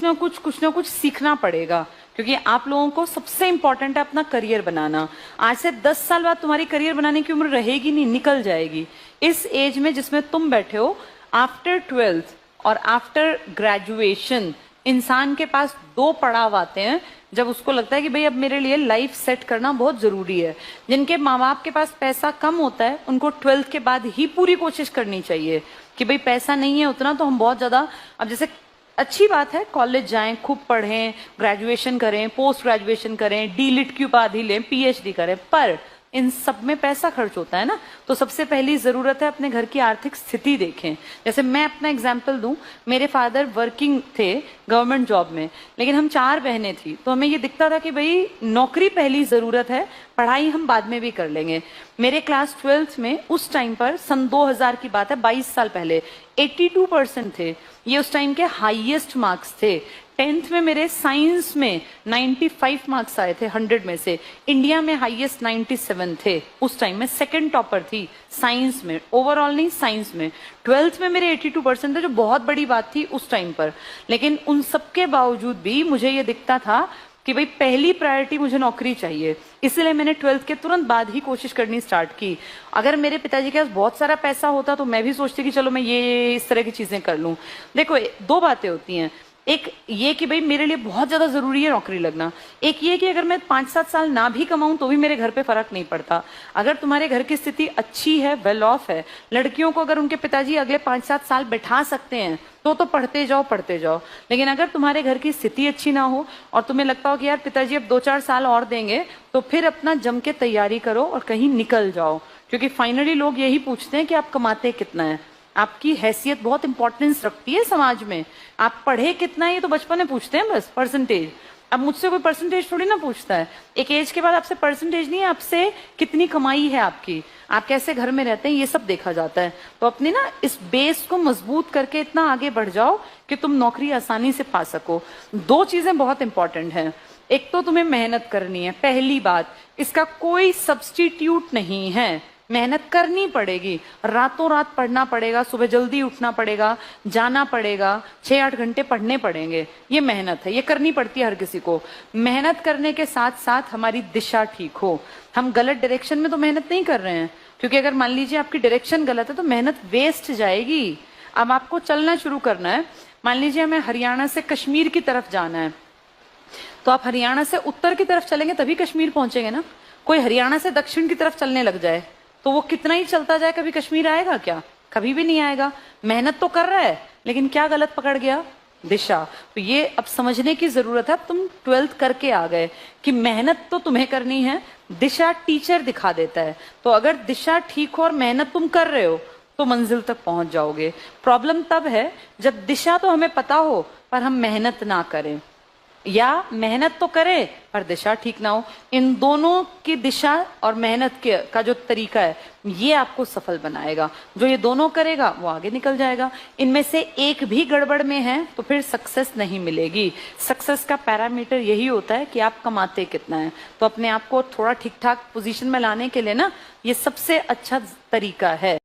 कुछ ना कुछ सीखना पड़ेगा, क्योंकि आप लोगों को सबसे इंपॉर्टेंट है अपना करियर बनाना। आज से 10 साल बाद तुम्हारी करियर बनाने की उम्र रहेगी नहीं, निकल जाएगी। इस एज में जिसमें तुम बैठे हो, आफ्टर 12th और आफ्टर ग्रेजुएशन इंसान के पास 2 पड़ाव आते हैं जब उसको लगता है कि भाई अब मेरे लिए लाइफ सेट करना बहुत जरूरी है। जिनके माँ बाप के पास पैसा कम होता है उनको 12th के बाद ही पूरी कोशिश करनी चाहिए कि भाई पैसा नहीं है उतना तो हम बहुत ज्यादा, अब जैसे अच्छी बात है कॉलेज जाएं, खूब पढ़ें, ग्रेजुएशन करें, पोस्ट ग्रेजुएशन करें, डीलिट की उपाधि लें, पीएचडी करें, पर इन सब में पैसा खर्च होता है ना। तो सबसे पहली जरूरत है अपने घर की आर्थिक स्थिति देखें। जैसे मैं अपना एग्जांपल दूं, मेरे फादर वर्किंग थे गवर्नमेंट जॉब में, लेकिन हम 4 बहनें थी, तो हमें ये दिखता था कि भाई नौकरी पहली जरूरत है, पढ़ाई हम बाद में भी कर लेंगे। मेरे क्लास 12th में उस टाइम पर सन 2000 की बात है, 22 साल पहले 82% थे। ये उस टाइम के हाईएस्ट मार्क्स थे। 10th में मेरे साइंस में 95 मार्क्स आए थे 100 में से। इंडिया में हाईएस्ट 97 थे। उस टाइम में सेकंड टॉपर थी साइंस में, ओवरऑल नहीं साइंस में। 12th में मेरे 82% थे, जो बहुत बड़ी बात थी उस टाइम पर। लेकिन उन सबके बावजूद भी मुझे ये दिखता था कि भाई पहली प्रायोरिटी मुझे नौकरी चाहिए, इसलिए मैंने 12th के तुरंत बाद ही कोशिश करनी स्टार्ट की। अगर मेरे पिताजी के पास बहुत सारा पैसा होता तो मैं भी सोचती कि चलो मैं ये इस तरह की चीजें कर लूं। देखो 2 बातें होती हैं, एक ये कि भाई मेरे लिए बहुत ज्यादा जरूरी है नौकरी लगना, एक ये कि अगर मैं 5-7 साल ना भी कमाऊं तो भी मेरे घर पे फर्क नहीं पड़ता। अगर तुम्हारे घर की स्थिति अच्छी है, वेल ऑफ है, लड़कियों को अगर उनके पिताजी अगले 5-7 साल बैठा सकते हैं तो पढ़ते जाओ पढ़ते जाओ। लेकिन अगर तुम्हारे घर की स्थिति अच्छी ना हो और तुम्हें लगता हो कि यार पिताजी अब 2-4 साल और देंगे, तो फिर अपना जम के तैयारी करो और कहीं निकल जाओ। क्योंकि फाइनली लोग यही पूछते हैं कि आप कमाते कितना है। आपकी हैसियत बहुत इंपॉर्टेंस रखती है समाज में। आप पढ़े कितना है ये तो बचपन में पूछते हैं बस, परसेंटेज। अब मुझसे कोई परसेंटेज थोड़ी ना पूछता है। एक एज के बाद आपसे परसेंटेज नहीं, आपसे कितनी कमाई है आपकी, आप कैसे घर में रहते हैं, ये सब देखा जाता है। तो अपने ना इस बेस को मजबूत करके इतना आगे बढ़ जाओ कि तुम नौकरी आसानी से पा सको। 2 चीजें बहुत इंपॉर्टेंट हैं। एक तो तुम्हें मेहनत करनी है, पहली बात, इसका कोई सब्स्टिट्यूट नहीं है। मेहनत करनी पड़ेगी, रातों रात पढ़ना पड़ेगा, सुबह जल्दी उठना पड़ेगा, जाना पड़ेगा, 6-8 घंटे पढ़ने पड़ेंगे। ये मेहनत है, ये करनी पड़ती है हर किसी को। मेहनत करने के साथ साथ हमारी दिशा ठीक हो। हम गलत डायरेक्शन में तो मेहनत नहीं कर रहे हैं, क्योंकि अगर मान लीजिए आपकी डायरेक्शन गलत है तो मेहनत वेस्ट जाएगी। अब आपको चलना शुरू करना है, मान लीजिए हमें हरियाणा से कश्मीर की तरफ जाना है, तो आप हरियाणा से उत्तर की तरफ चलेंगे तभी कश्मीर पहुंचेंगे ना। कोई हरियाणा से दक्षिण की तरफ चलने लग जाए तो वो कितना ही चलता जाए, कभी कश्मीर आएगा क्या? कभी भी नहीं आएगा। मेहनत तो कर रहा है लेकिन क्या गलत पकड़ गया? दिशा। तो ये अब समझने की जरूरत है। अब तुम 12th करके आ गए कि मेहनत तो तुम्हें करनी है, दिशा टीचर दिखा देता है। तो अगर दिशा ठीक हो और मेहनत तुम कर रहे हो तो मंजिल तक पहुंच जाओगे। प्रॉब्लम तब है जब दिशा तो हमें पता हो पर हम मेहनत ना करें, या मेहनत तो करे पर दिशा ठीक ना हो। इन दोनों की दिशा और मेहनत के का जो तरीका है ये आपको सफल बनाएगा। जो ये दोनों करेगा वो आगे निकल जाएगा। इनमें से एक भी गड़बड़ में है तो फिर सक्सेस नहीं मिलेगी। सक्सेस का पैरामीटर यही होता है कि आप कमाते कितना है। तो अपने आप को थोड़ा ठीक ठाक पोजीशन में लाने के लिए ना ये सबसे अच्छा तरीका है।